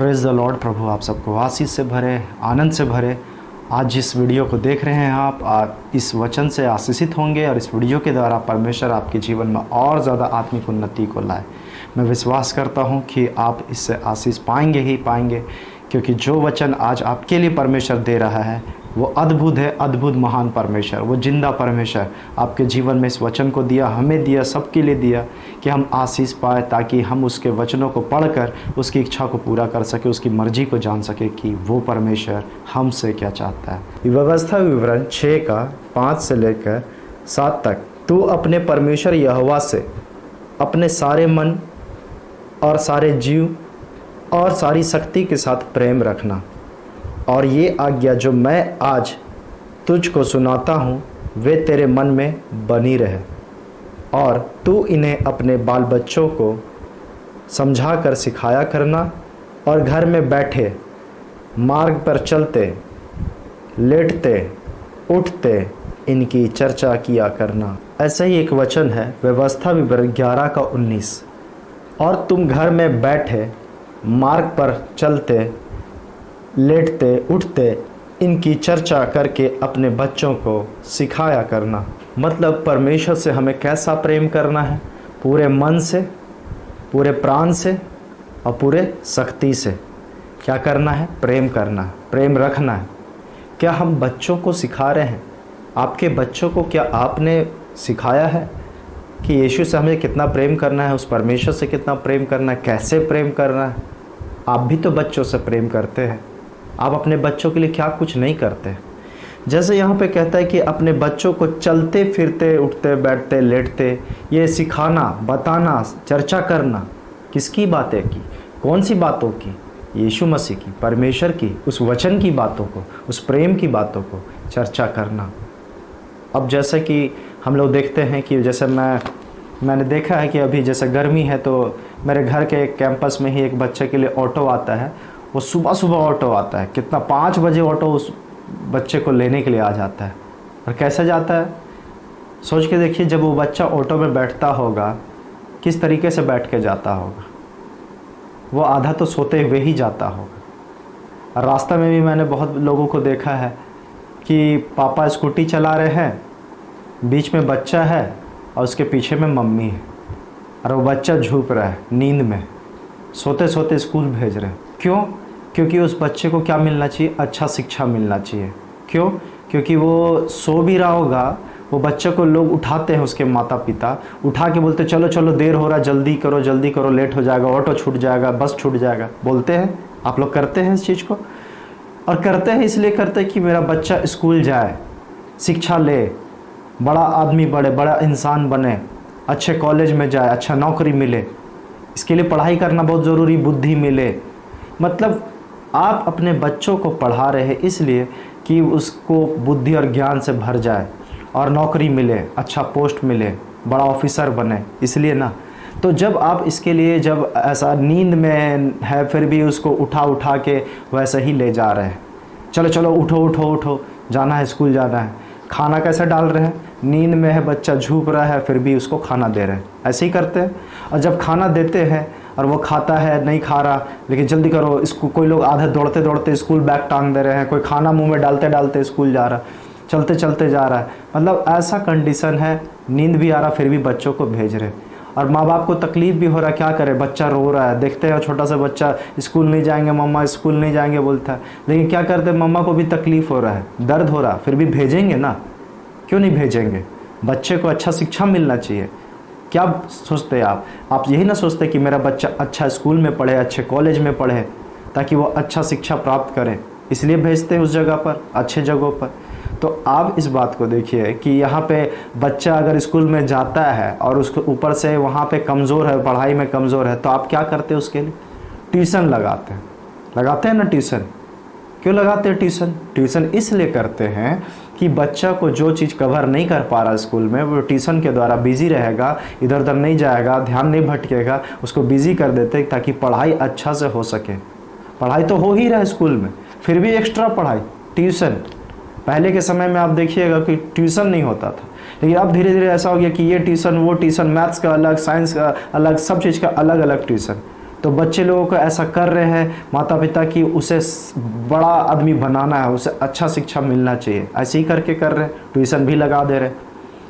Praise the Lord. प्रभु आप सबको आशीष से भरे, आनंद से भरे। आज जिस वीडियो को देख रहे हैं आप इस वचन से आशीषित होंगे और इस वीडियो के द्वारा परमेश्वर आपके जीवन में और ज़्यादा आत्मिक उन्नति को लाए। मैं विश्वास करता हूं कि आप इससे आशीष पाएंगे ही पाएंगे, क्योंकि जो वचन आज आपके लिए परमेश्वर दे रहा है वो अद्भुत है, अद्भुत महान परमेश्वर, वो जिंदा परमेश्वर आपके जीवन में इस वचन को दिया, हमें दिया, सबके लिए दिया कि हम आशीष पाए, ताकि हम उसके वचनों को पढ़कर उसकी इच्छा को पूरा कर सके, उसकी मर्जी को जान सके कि वो परमेश्वर हमसे क्या चाहता है। व्यवस्था विवरण 6 का 5 से लेकर 7 तक। तू अपने परमेश्वर यहोवा से अपने सारे मन और सारे जीव और सारी शक्ति के साथ प्रेम रखना, और ये आज्ञा जो मैं आज तुझको सुनाता हूँ वे तेरे मन में बनी रहे, और तू इन्हें अपने बाल बच्चों को समझा कर सिखाया करना, और घर में बैठे, मार्ग पर चलते, लेटते, उठते इनकी चर्चा किया करना। ऐसा ही एक वचन है व्यवस्था विवरण 11 का 19। और तुम घर में बैठे, मार्ग पर चलते, लेटते, उठते इनकी चर्चा करके अपने बच्चों को सिखाया करना। मतलब परमेश्वर से हमें कैसा प्रेम करना है? पूरे मन से, पूरे प्राण से और पूरे शक्ति से। क्या करना है? प्रेम करना है, प्रेम रखना है। क्या हम बच्चों को सिखा रहे हैं? आपके बच्चों को क्या आपने सिखाया है कि यीशु से हमें कितना प्रेम करना है, उस परमेश्वर से कितना प्रेम करना है, कैसे प्रेम करना है? आप भी तो बच्चों से प्रेम करते हैं। आप अपने बच्चों के लिए क्या कुछ नहीं करते? जैसे यहाँ पे कहता है कि अपने बच्चों को चलते फिरते, उठते, बैठते, लेटते ये सिखाना, बताना, चर्चा करना। किसकी बातें की? कौन सी बातों की? यीशु मसीह की, परमेश्वर की, उस वचन की बातों को, उस प्रेम की बातों को चर्चा करना। अब जैसे कि हम लोग देखते हैं कि जैसे मैंने देखा है कि अभी जैसे गर्मी है तो मेरे घर के कैंपस में ही एक बच्चे के लिए ऑटो आता है। वो सुबह सुबह ऑटो आता है, कितना 5 बजे ऑटो उस बच्चे को लेने के लिए आ जाता है। और कैसे जाता है? सोच के देखिए, जब वो बच्चा ऑटो में बैठता होगा किस तरीके से बैठ के जाता होगा। वो आधा तो सोते हुए ही जाता होगा। और रास्ता में भी मैंने बहुत लोगों को देखा है कि पापा स्कूटी चला रहे हैं, बीच में बच्चा है और उसके पीछे में मम्मी है, और वो बच्चा झूक रहा है नींद में, सोते सोते स्कूल भेज रहे हैं। क्यों? क्योंकि उस बच्चे को क्या मिलना चाहिए? अच्छा शिक्षा मिलना चाहिए। क्यों? क्योंकि वो सो भी रहा होगा, वो बच्चे को लोग उठाते हैं, उसके माता पिता उठा के बोलते चलो चलो देर हो रहा, जल्दी करो, लेट हो जाएगा, ऑटो छूट जाएगा, बस छूट जाएगा। बोलते हैं, आप लोग करते हैं इस चीज़ को। और करते हैं इसलिए करते हैं कि मेरा बच्चा स्कूल जाए, शिक्षा ले, बड़ा आदमी बने, बड़ा इंसान बने, अच्छे कॉलेज में जाए, अच्छा नौकरी मिले। इसके लिए पढ़ाई करना बहुत ज़रूरी, बुद्धि मिले। मतलब आप अपने बच्चों को पढ़ा रहे हैं इसलिए कि उसको बुद्धि और ज्ञान से भर जाए और नौकरी मिले, अच्छा पोस्ट मिले, बड़ा ऑफिसर बने, इसलिए ना। तो जब आप इसके लिए, जब ऐसा नींद में है फिर भी उसको उठा के वैसे ही ले जा रहे हैं, चलो चलो उठो, जाना है, स्कूल जाना है। खाना कैसे डाल रहे हैं? नींद में है बच्चा, झूक रहा है, फिर भी उसको खाना दे रहे हैं। ऐसे ही करते हैं। और जब खाना देते हैं और वो खाता है, नहीं खा रहा, लेकिन जल्दी करो, इसको कोई लोग आधे दौड़ते दौड़ते स्कूल बैग टांग दे रहे हैं, कोई खाना मुंह में डालते डालते स्कूल जा रहा है, चलते चलते जा रहा है। मतलब ऐसा कंडीशन है, नींद भी आ रहा फिर भी बच्चों को भेज रहे। और माँ बाप को तकलीफ़ भी हो रहा है, क्या करे, बच्चा रो रहा है, देखते हैं छोटा सा बच्चा स्कूल नहीं जाएंगे मम्मा, स्कूल नहीं जाएंगे बोलता है, लेकिन क्या करते हैं, मम्मा को भी तकलीफ़ हो रहा है, दर्द हो रहा है, फिर भी भेजेंगे ना। क्यों नहीं भेजेंगे? बच्चे को अच्छा शिक्षा मिलना चाहिए। क्या सोचते हैं आप यही ना सोचते कि मेरा बच्चा अच्छा स्कूल में पढ़े, अच्छे कॉलेज में पढ़े, ताकि वो अच्छा शिक्षा प्राप्त करे, इसलिए भेजते हैं उस जगह पर, अच्छे जगहों पर। तो आप इस बात को देखिए कि यहाँ पे बच्चा अगर स्कूल में जाता है और उसको ऊपर से वहाँ पे कमज़ोर है, पढ़ाई में कमज़ोर है, तो आप क्या करते हैं उसके लिए? ट्यूशन लगाते हैं ना। ट्यूशन क्यों लगाते हैं? ट्यूशन इसलिए करते हैं कि बच्चा को जो चीज़ कवर नहीं कर पा रहा स्कूल में, वो ट्यूशन के द्वारा बिजी रहेगा, इधर उधर नहीं जाएगा, ध्यान नहीं भटकेगा, उसको बिजी कर देते ताकि पढ़ाई अच्छा से हो सके। पढ़ाई तो हो ही रहा है स्कूल में, फिर भी एक्स्ट्रा पढ़ाई, ट्यूशन। पहले के समय में आप देखिएगा कि ट्यूशन नहीं होता था, लेकिन अब धीरे धीरे ऐसा हो गया कि ये ट्यूशन, वो ट्यूशन, मैथ्स का अलग, साइंस का अलग, सब चीज़ का अलग अलग ट्यूशन। तो बच्चे लोगों को ऐसा कर रहे हैं माता पिता कि उसे बड़ा आदमी बनाना है, उसे अच्छा शिक्षा मिलना चाहिए, ऐसे ही करके कर रहे हैं। ट्यूशन भी लगा दे रहे,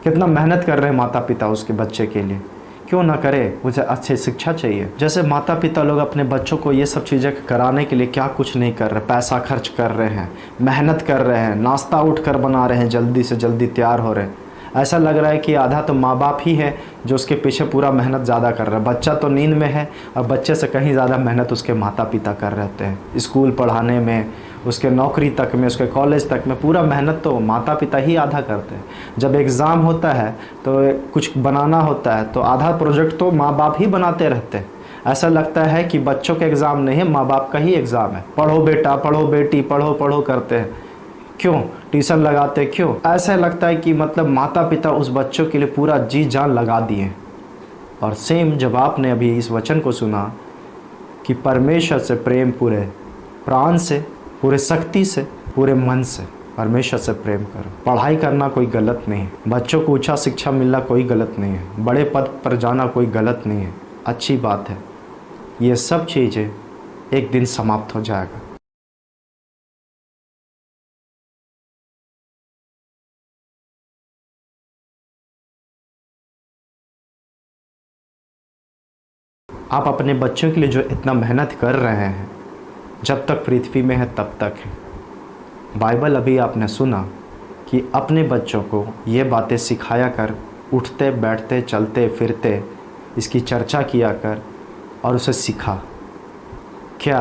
कितना मेहनत कर रहे हैं माता पिता उसके बच्चे के लिए। क्यों ना करे, उसे अच्छी शिक्षा चाहिए। जैसे माता पिता लोग अपने बच्चों को ये सब चीज़ें कराने के लिए क्या कुछ नहीं कर रहे, पैसा खर्च कर रहे हैं, मेहनत कर रहे हैं, नाश्ता उठकर बना रहे हैं, जल्दी से जल्दी तैयार हो रहे हैं। ऐसा लग रहा है कि आधा तो माँ बाप ही है जो उसके पीछे पूरा मेहनत ज़्यादा कर रहा है। बच्चा तो नींद में है और बच्चे से कहीं ज़्यादा मेहनत उसके माता पिता कर रहे होते हैं। स्कूल पढ़ाने में, उसके नौकरी तक में, उसके कॉलेज तक में पूरा मेहनत तो माता पिता ही आधा करते हैं। जब एग्ज़ाम होता है तो कुछ बनाना होता है तो आधा प्रोजेक्ट तो माँ बाप ही बनाते रहते हैं। ऐसा लगता है कि बच्चों का एग्ज़ाम नहीं है, माँ बाप का ही एग्ज़ाम है। पढ़ो बेटा, पढ़ो बेटी, पढ़ो पढ़ो करते हैं। क्यों ट्यूशन लगाते, क्यों? ऐसा लगता है कि मतलब माता पिता उस बच्चों के लिए पूरा जी जान लगा दिए। और सेम जब आपने अभी इस वचन को सुना कि परमेश्वर से प्रेम पूरे प्राण से, पूरे शक्ति से, पूरे मन से परमेश्वर से प्रेम करो। पढ़ाई करना कोई गलत नहीं है, बच्चों को उच्च शिक्षा मिलना कोई गलत नहीं है, बड़े पद पर जाना कोई गलत नहीं है, अच्छी बात है। ये सब चीज़ें एक दिन समाप्त हो जाएगा। आप अपने बच्चों के लिए जो इतना मेहनत कर रहे हैं, जब तक पृथ्वी में है तब तक है। बाइबल अभी आपने सुना कि अपने बच्चों को ये बातें सिखाया कर, उठते बैठते चलते फिरते इसकी चर्चा किया कर और उसे सिखा। क्या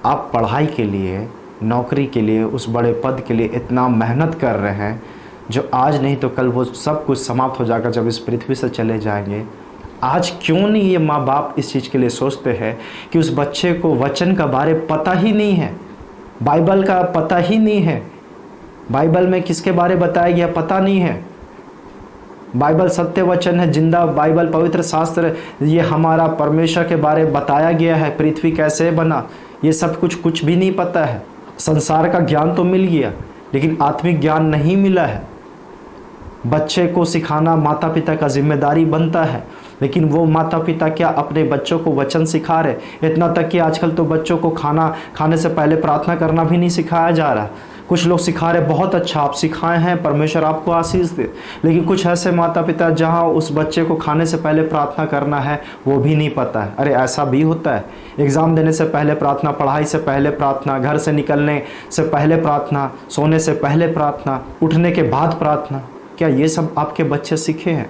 आप पढ़ाई के लिए, नौकरी के लिए, उस बड़े पद के लिए इतना मेहनत कर रहे हैं जो आज नहीं तो कल वो सब कुछ समाप्त हो जाएगा जब इस पृथ्वी से चले जाएंगे? आज क्यों नहीं ये माँ बाप इस चीज़ के लिए सोचते हैं कि उस बच्चे को वचन का बारे पता ही नहीं है, बाइबल का पता ही नहीं है, बाइबल में किसके बारे बताया गया पता नहीं है। बाइबल सत्य वचन है, जिंदा बाइबल, पवित्र शास्त्र, ये हमारा परमेश्वर के बारे बताया गया है, पृथ्वी कैसे बना, ये सब कुछ भी नहीं पता है। संसार का ज्ञान तो मिल गया लेकिन आत्मिक ज्ञान नहीं मिला है। बच्चे को सिखाना माता पिता का जिम्मेदारी बनता है, लेकिन वो माता पिता क्या अपने बच्चों को वचन सिखा रहे? इतना तक कि आजकल तो बच्चों को खाना खाने से पहले प्रार्थना करना भी नहीं सिखाया जा रहा। कुछ लोग सिखा रहे, बहुत अच्छा आप सिखाए हैं, परमेश्वर आपको आशीष दे, लेकिन कुछ ऐसे माता पिता जहां उस बच्चे को खाने से पहले प्रार्थना करना है वो भी नहीं पता है। अरे ऐसा भी होता है, एग्ज़ाम देने से पहले प्रार्थना, पढ़ाई से पहले प्रार्थना, घर से निकलने से पहले प्रार्थना, सोने से पहले प्रार्थना, उठने के बाद प्रार्थना। क्या ये सब आपके बच्चे सीखे हैं?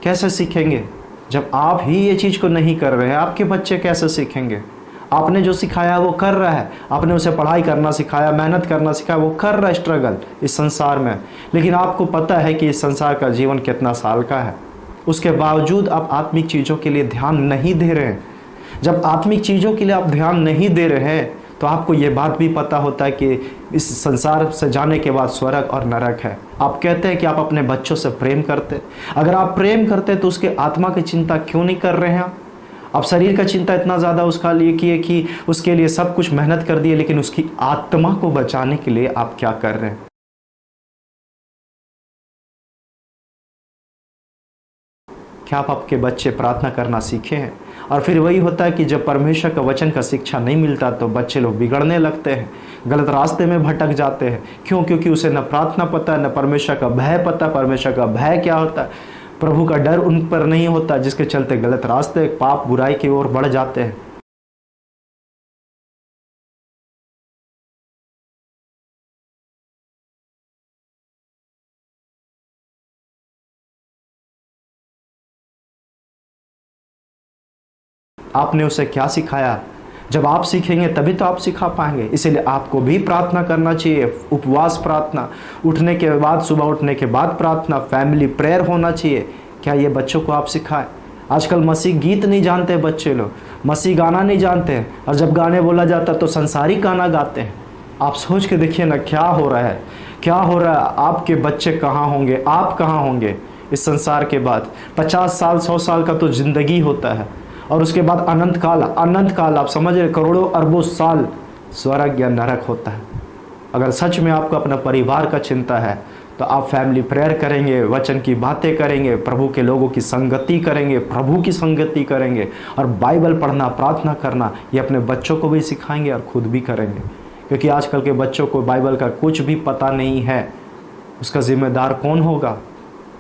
कैसे सीखेंगे जब आप ही ये चीज़ को नहीं कर रहे हैं? आपके बच्चे कैसे सीखेंगे? आपने जो सिखाया वो कर रहा है, आपने उसे पढ़ाई करना सिखाया, मेहनत करना सिखाया, वो कर रहा है स्ट्रगल इस संसार में, लेकिन आपको पता है कि इस संसार का जीवन कितना साल का है, उसके बावजूद आप आत्मिक चीज़ों के लिए ध्यान नहीं दे रहे हैं। जब आत्मिक चीज़ों के लिए आप ध्यान नहीं दे रहे हैं तो आपको ये बात भी पता होता है कि इस संसार से जाने के बाद स्वर्ग और नरक है। आप कहते हैं कि आप अपने बच्चों से प्रेम करते, अगर आप प्रेम करते तो उसके आत्मा की चिंता क्यों नहीं कर रहे हैं? आप शरीर का चिंता इतना ज़्यादा उसका लिए किए कि उसके लिए सब कुछ मेहनत कर दिए, लेकिन उसकी आत्मा को बचाने के लिए आप क्या कर रहे हैं? क्या आप आपके बच्चे प्रार्थना करना सीखे हैं? और फिर वही होता है कि जब परमेश्वर का वचन का शिक्षा नहीं मिलता तो बच्चे लोग बिगड़ने लगते हैं, गलत रास्ते में भटक जाते हैं। क्यों? क्योंकि उसे न प्रार्थना पता, न परमेश्वर का भय पता। परमेश्वर का भय क्या होता है, प्रभु का डर उन पर नहीं होता, जिसके चलते गलत रास्ते, पाप, बुराई की ओर बढ़ जाते हैं। आपने उसे क्या सिखाया? जब आप सीखेंगे तभी तो आप सिखा पाएंगे। इसीलिए आपको भी प्रार्थना करना चाहिए, उपवास प्रार्थना, उठने के बाद, सुबह उठने के बाद प्रार्थना, फैमिली प्रेयर होना चाहिए। क्या ये बच्चों को आप सिखाएं? आजकल मसीह गीत नहीं जानते बच्चे लोग, मसीह गाना नहीं जानते हैं, और जब गाने बोला जाता तो संसारिक गाना गाते हैं। आप सोच के देखिए ना क्या हो रहा है, क्या हो रहा है। आपके बच्चे कहाँ होंगे, आप कहाँ होंगे इस संसार के बाद? 50 साल 100 साल का तो ज़िंदगी होता है, और उसके बाद अनंत काल आप समझ रहे, करोड़ों अरबों साल स्वर्ग या नरक होता है। अगर सच में आपको अपना परिवार का चिंता है तो आप फैमिली प्रेयर करेंगे, वचन की बातें करेंगे, प्रभु के लोगों की संगति करेंगे, प्रभु की संगति करेंगे, और बाइबल पढ़ना, प्रार्थना करना ये अपने बच्चों को भी सिखाएंगे और खुद भी करेंगे। क्योंकि आजकल के बच्चों को बाइबल का कुछ भी पता नहीं है। उसका जिम्मेदार कौन होगा?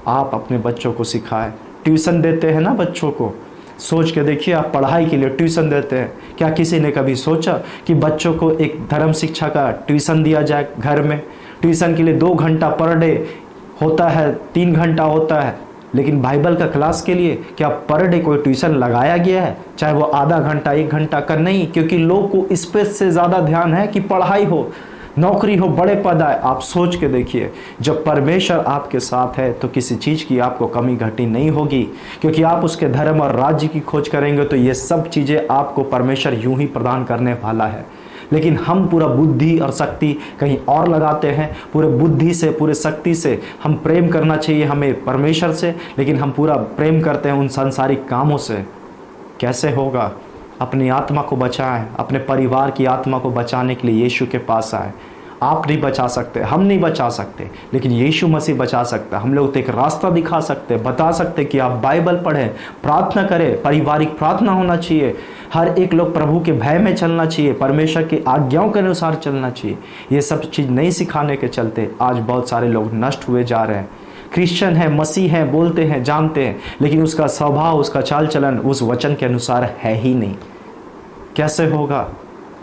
आप अपने बच्चों को सिखाएं। ट्यूशन देते हैं ना बच्चों को, सोच के देखिए, आप पढ़ाई के लिए ट्यूशन देते हैं, क्या किसी ने कभी सोचा कि बच्चों को एक धर्म शिक्षा का ट्यूशन दिया जाए घर में? ट्यूशन के लिए 2 घंटा पर डे होता है, 3 घंटा होता है, लेकिन बाइबल का क्लास के लिए क्या पर डे कोई ट्यूशन लगाया गया है? चाहे वो आधा घंटा, 1 घंटा का नहीं, क्योंकि लोग को इस पे से ज़्यादा ध्यान है कि पढ़ाई हो, नौकरी हो, बड़े पद आए। आप सोच के देखिए, जब परमेश्वर आपके साथ है तो किसी चीज़ की आपको कमी घटी नहीं होगी, क्योंकि आप उसके धर्म और राज्य की खोज करेंगे तो ये सब चीज़ें आपको परमेश्वर यूं ही प्रदान करने वाला है। लेकिन हम पूरा बुद्धि और शक्ति कहीं और लगाते हैं। पूरे बुद्धि से, पूरे शक्ति से हम प्रेम करना चाहिए हमें परमेश्वर से, लेकिन हम पूरा प्रेम करते हैं उन सांसारिक कामों से। कैसे होगा? अपनी आत्मा को बचाएं, अपने परिवार की आत्मा को बचाने के लिए यीशु के पास आए। आप नहीं बचा सकते, हम नहीं बचा सकते, लेकिन यीशु मसीह बचा सकता है। हम लोग तो एक रास्ता दिखा सकते, बता सकते कि आप बाइबल पढ़ें, प्रार्थना करें, पारिवारिक प्रार्थना होना चाहिए, हर एक लोग प्रभु के भय में चलना चाहिए, परमेश्वर की आज्ञाओं के अनुसार चलना चाहिए। ये सब चीज़ नहीं सिखाने के चलते आज बहुत सारे लोग नष्ट हुए जा रहे हैं। क्रिश्चियन है, मसीह है, बोलते हैं, जानते हैं, लेकिन उसका स्वभाव, उसका चाल चलन उस वचन के अनुसार है ही नहीं। कैसे होगा?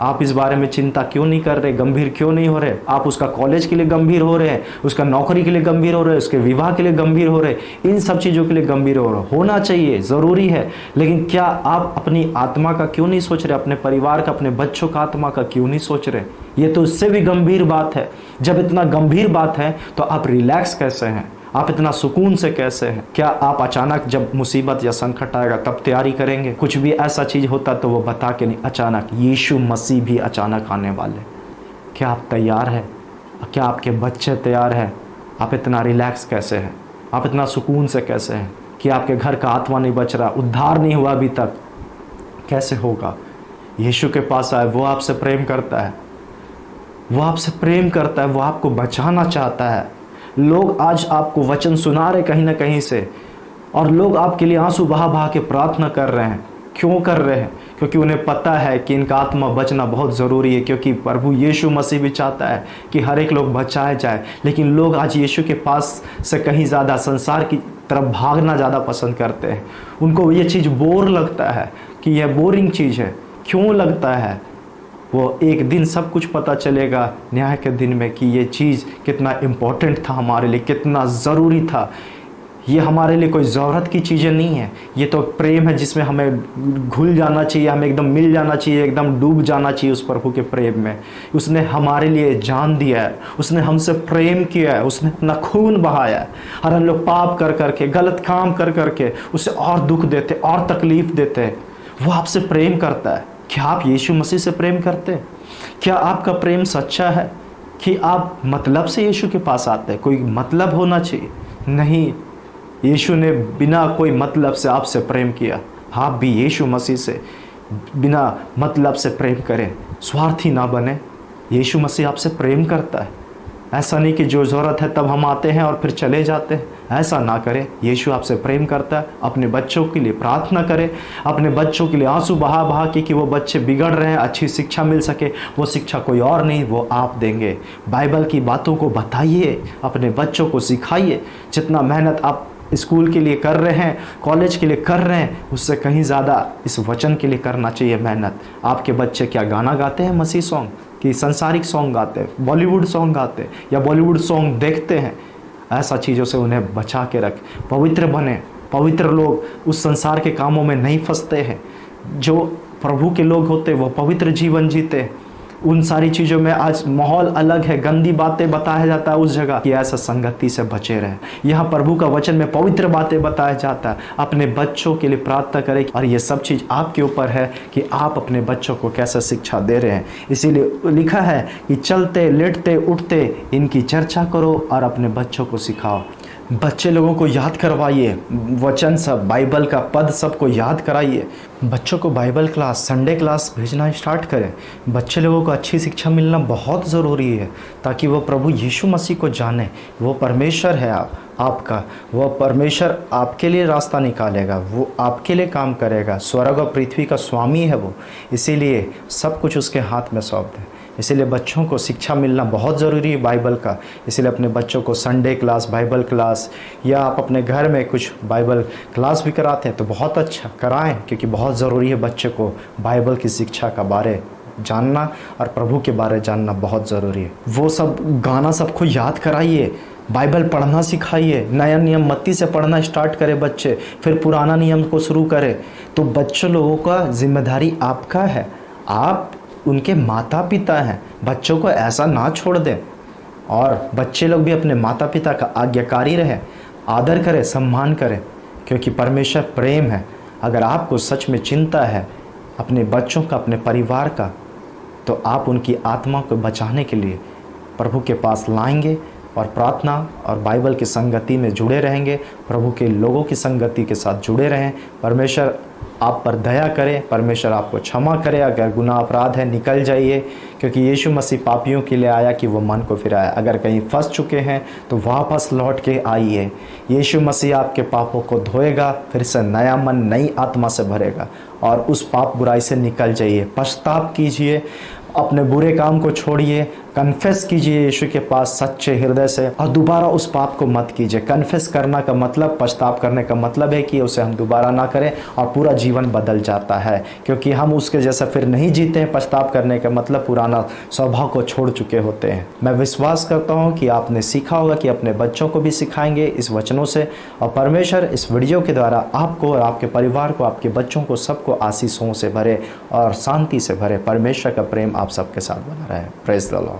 आप इस बारे में चिंता क्यों नहीं कर रहे? गंभीर क्यों नहीं हो रहे? आप उसका कॉलेज के लिए गंभीर हो रहे हैं, उसका नौकरी के लिए गंभीर हो रहे हैं, उसके विवाह के लिए गंभीर हो रहे हैं, इन सब चीज़ों के लिए गंभीर हो रहे। होना चाहिए, ज़रूरी है, लेकिन क्या आप अपनी आत्मा का क्यों नहीं सोच रहे? अपने परिवार का, अपने बच्चों का आत्मा का क्यों नहीं सोच रहे? ये तो उससे भी गंभीर बात है। जब इतना गंभीर बात है तो आप रिलैक्स कैसे हैं? आप इतना सुकून से कैसे हैं? क्या आप अचानक जब मुसीबत या संकट आएगा तब तैयारी करेंगे? कुछ भी ऐसा चीज़ होता तो वो बता के नहीं, अचानक यीशु मसीह भी अचानक आने वाले। क्या आप तैयार हैं? क्या आपके बच्चे तैयार हैं? आप इतना रिलैक्स कैसे हैं? आप इतना सुकून से कैसे हैं कि आपके घर का आत्मा नहीं बच रहा, उद्धार नहीं हुआ अभी तक? कैसे होगा? यीशु के पास आए, वो आपसे प्रेम करता है, वो आपसे प्रेम करता है, वो आपको बचाना चाहता है। लोग आज आपको वचन सुना रहे कहीं ना कहीं से, और लोग आपके लिए आंसू बहा बहा के प्रार्थना कर रहे हैं। क्यों कर रहे हैं? क्योंकि उन्हें पता है कि इनका आत्मा बचना बहुत ज़रूरी है, क्योंकि प्रभु यीशु मसीह भी चाहता है कि हर एक लोग बचाए जाए। लेकिन लोग आज यीशु के पास से कहीं ज़्यादा संसार की तरफ भागना ज़्यादा पसंद करते हैं। उनको ये चीज़ बोर लगता है कि यह बोरिंग चीज़ है। क्यों लगता है? वो एक दिन सब कुछ पता चलेगा न्याय के दिन में कि ये चीज़ कितना इम्पोर्टेंट था हमारे लिए, कितना ज़रूरी था। ये हमारे लिए कोई ज़रूरत की चीज़ें नहीं है, ये तो प्रेम है जिसमें हमें घुल जाना चाहिए, हमें एकदम मिल जाना चाहिए, एकदम डूब जाना चाहिए उस प्रभु के प्रेम में। उसने हमारे लिए जान दिया है, उसने हमसे प्रेम किया है, उसने अपना खून बहाया है। और हम लोग पाप कर करके, गलत काम कर करके उसे और दुख देते, और तकलीफ़ देते। वो आपसे प्रेम करता है। क्या आप यीशु मसीह से प्रेम करते हैं? क्या आपका प्रेम सच्चा है कि आप मतलब से यीशु के पास आते हैं? कोई मतलब होना चाहिए? नहीं, यीशु ने बिना कोई मतलब से आपसे प्रेम किया। आप भी यीशु मसीह से बिना मतलब से प्रेम करें, स्वार्थी ना बने। यीशु मसीह आपसे प्रेम करता है। ऐसा नहीं कि जो ज़रूरत है तब हम आते हैं और फिर चले जाते हैं, ऐसा ना करें। यीशु आपसे प्रेम करता है। अपने बच्चों के लिए प्रार्थना करें, अपने बच्चों के लिए आंसू बहा बहा के कि वो बच्चे बिगड़ रहे हैं, अच्छी शिक्षा मिल सके। वो शिक्षा कोई और नहीं, वो आप देंगे। बाइबल की बातों को बताइए, अपने बच्चों को सिखाइए। जितना मेहनत आप स्कूल के लिए कर रहे हैं, कॉलेज के लिए कर रहे हैं, उससे कहीं ज़्यादा इस वचन के लिए करना चाहिए मेहनत। आपके बच्चे क्या गाना गाते हैं, मसीह सॉन्ग, कि संसारिक सॉन्ग गाते हैं, बॉलीवुड सॉन्ग गाते हैं, या बॉलीवुड सॉन्ग देखते हैं? ऐसा चीज़ों से उन्हें बचा के रख। पवित्र बने। पवित्र लोग उस संसार के कामों में नहीं फंसते हैं। जो प्रभु के लोग होते हैं वो पवित्र जीवन जीते। उन सारी चीज़ों में आज माहौल अलग है, गंदी बातें बताया जाता है उस जगह कि ऐसा संगति से बचे रहे। यहाँ प्रभु का वचन में पवित्र बातें बताया जाता है। अपने बच्चों के लिए प्रार्थना करें, और ये सब चीज़ आपके ऊपर है कि आप अपने बच्चों को कैसे शिक्षा दे रहे हैं। इसीलिए लिखा है कि चलते, लेटते, उठते इनकी चर्चा करो और अपने बच्चों को सिखाओ। बच्चे लोगों को याद करवाइए, वचन सब, बाइबल का पद सबको याद कराइए। बच्चों को बाइबल क्लास, संडे क्लास भेजना स्टार्ट करें। बच्चे लोगों को अच्छी शिक्षा मिलना बहुत ज़रूरी है ताकि वो प्रभु यीशु मसीह को जाने। वो परमेश्वर है आपका, वो परमेश्वर आपके लिए रास्ता निकालेगा, वो आपके लिए काम करेगा। स्वर्ग और पृथ्वी का स्वामी है वो, इसीलिए सब कुछ उसके हाथ में सौंप दें। इसीलिए बच्चों को शिक्षा मिलना बहुत ज़रूरी है बाइबल का। इसीलिए अपने बच्चों को संडे क्लास, बाइबल क्लास, या आप अपने घर में कुछ बाइबल क्लास भी कराते हैं तो बहुत अच्छा कराएं, क्योंकि बहुत ज़रूरी है बच्चे को बाइबल की शिक्षा का बारे जानना और प्रभु के बारे जानना बहुत ज़रूरी है। वो सब गाना सबको याद कराइए, बाइबल पढ़ना सिखाइए। नया नियम मत्ती से पढ़ना स्टार्ट करें बच्चे, फिर पुराना नियम को शुरू करें। तो बच्चों लोगों का जिम्मेदारी आपका है, आप उनके माता पिता हैं। बच्चों को ऐसा ना छोड़ दें, और बच्चे लोग भी अपने माता पिता का आज्ञाकारी रहें, आदर करें, सम्मान करें, क्योंकि परमेश्वर प्रेम है। अगर आपको सच में चिंता है अपने बच्चों का, अपने परिवार का, तो आप उनकी आत्मा को बचाने के लिए प्रभु के पास लाएंगे और प्रार्थना और बाइबल की संगति में जुड़े रहेंगे। प्रभु के लोगों की संगति के साथ जुड़े रहें। परमेश्वर आप पर दया करे, परमेश्वर आपको क्षमा करे। अगर गुनाह अपराध है निकल जाइए, क्योंकि यीशु मसीह पापियों के लिए आया कि वो मन को फिराए। अगर कहीं फंस चुके हैं तो वापस लौट के आइए। यीशु मसीह आपके पापों को धोएगा, फिर से नया मन, नई आत्मा से भरेगा, और उस पाप बुराई से निकल जाइए। पश्चाताप कीजिए, अपने बुरे काम को छोड़िए, कन्फेस कीजिए यीशु के पास सच्चे हृदय से, और दोबारा उस पाप को मत कीजिए। कन्फेस करना का मतलब, पछताप करने का मतलब है कि उसे हम दोबारा ना करें, और पूरा जीवन बदल जाता है, क्योंकि हम उसके जैसा फिर नहीं जीते हैं। पछताप करने का मतलब पुराना स्वभाव को छोड़ चुके होते हैं। मैं विश्वास करता हूँ कि आपने सीखा होगा, कि अपने बच्चों को भी सिखाएंगे इस वचनों से, और परमेश्वर इस वीडियो के द्वारा आपको और आपके परिवार को, आपके बच्चों को, सबको आशीषों से भरे और शांति से भरे। परमेश्वर का प्रेम आप सबके साथ बना रहे। Praise the Lord.